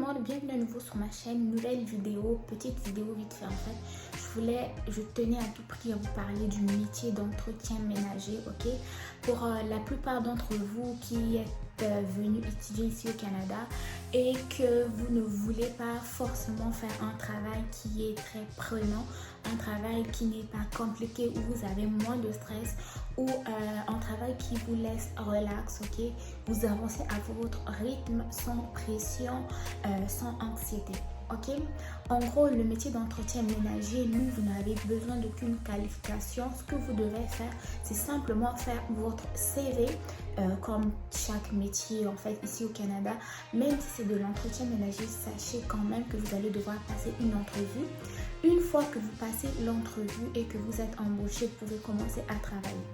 monde, bienvenue à nouveau sur ma chaîne, nouvelle vidéo, petite vidéo vite fait en fait. Je tenais à tout prix à vous parler du métier d'entretien ménager, ok? Pour la plupart d'entre vous qui êtes venus étudier ici au Canada et que vous ne voulez pas forcément faire un travail qui est très prenant, un travail qui n'est pas compliqué, où vous avez moins de stress, ou un travail qui vous laisse relax, ok? Vous avancez à votre rythme, sans pression, sans anxiété. Ok, en gros, le métier d'entretien ménager, vous n'avez besoin d'aucune qualification. Ce que vous devez faire, c'est simplement faire votre CV, comme chaque métier en fait ici au Canada. Même si c'est de l'entretien ménager, sachez quand même que vous allez devoir passer une entrevue. Une fois que vous passez l'entrevue et que vous êtes embauché, vous pouvez commencer à travailler.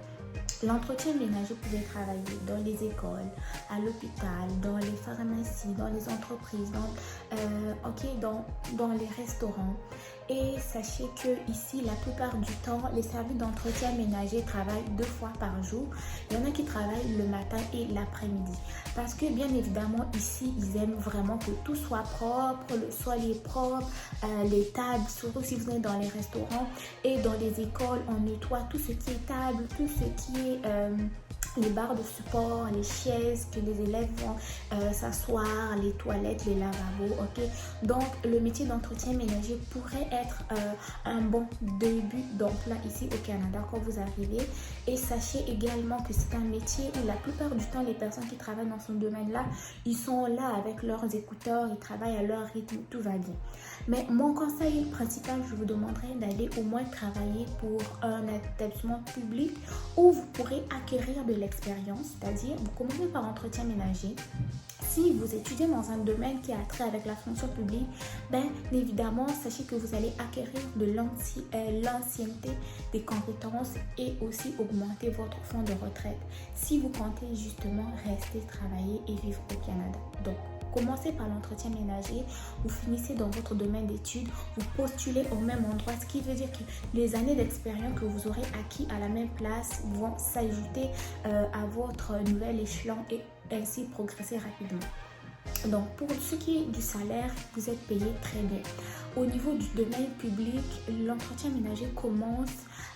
L'entretien ménager, vous pouvez travailler dans les écoles, à l'hôpital, dans les pharmacies, dans les entreprises, dans les restaurants. Et sachez que ici, la plupart du temps, les services d'entretien ménager travaillent 2 fois par jour. Il y en a qui travaillent le matin et l'après-midi. Parce que bien évidemment, ici, ils aiment vraiment que tout soit propre, le sol est propre, les tables, surtout si vous êtes dans les restaurants et dans les écoles, on nettoie tout ce qui est table, tout ce qui est les barres de support, les chaises que les élèves vont s'asseoir, les toilettes, les lavabos, ok? Donc, le métier d'entretien ménager pourrait être un bon début d'emploi ici au Canada quand vous arrivez. Et sachez également que c'est un métier où la plupart du temps, les personnes qui travaillent dans ce domaine-là, ils sont là avec leurs écouteurs, ils travaillent à leur rythme, tout va bien. Mais mon conseil principal, je vous demanderai d'aller au moins travailler pour un établissement public où vous pourrez acquérir de l'expérience, c'est-à-dire vous commencez par entretien ménager. Si vous étudiez dans un domaine qui a trait avec la fonction publique, bien évidemment, sachez que vous allez acquérir de l'ancienneté, des compétences et aussi augmenter votre fonds de retraite si vous comptez justement rester travailler et vivre au Canada. Donc, commencez par l'entretien ménager, vous finissez dans votre domaine d'études, vous postulez au même endroit, ce qui veut dire que les années d'expérience que vous aurez acquis à la même place vont s'ajouter à votre nouvel échelon et ainsi progresser rapidement. Donc, pour ce qui est du salaire, vous êtes payé très bien. Au niveau du domaine public, l'entretien ménager commence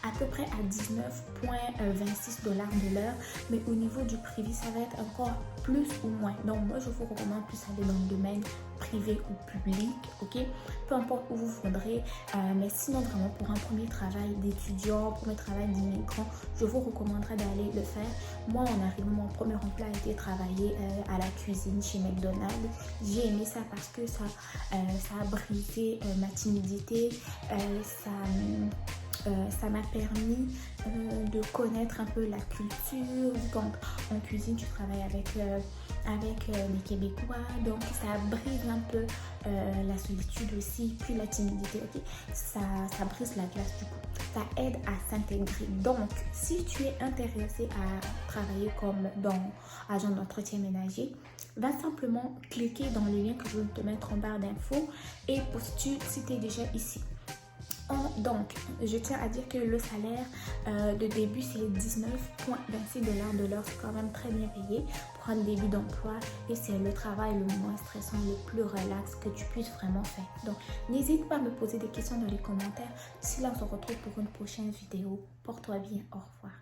à peu près à 19,26 $ de l'heure, mais au niveau du privé, ça va être encore plus ou moins. Donc, moi, je vous recommande plus aller dans le domaine privé ou public, ok? Peu importe où vous voudrez, mais sinon, vraiment, pour un premier travail d'étudiant, premier travail d'immigrant, je vous recommanderais d'aller le faire. Moi, en arrivant, mon premier emploi a été travailler à la cuisine chez McDonald's. J'ai aimé ça parce que ça a brisé ma timidité, ça m'a permis de connaître un peu la culture. Donc en cuisine, tu travailles avec les Québécois, donc ça brise un peu la solitude aussi, puis la timidité, ok? Ça brise la glace du coup. Ça aide à s'intégrer. Donc, si tu es intéressé à travailler comme agent d'entretien ménager, va simplement cliquer dans le lien que je vais te mettre en barre d'infos et postule si tu es déjà ici. Donc, je tiens à dire que le salaire de début, c'est 19,26 $ de l'heure. C'est quand même très bien payé pour un début d'emploi et c'est le travail le moins stressant, le plus relax que tu puisses vraiment faire. Donc, n'hésite pas à me poser des questions dans les commentaires. D'ici là, on se retrouve pour une prochaine vidéo. Porte-toi bien. Au revoir.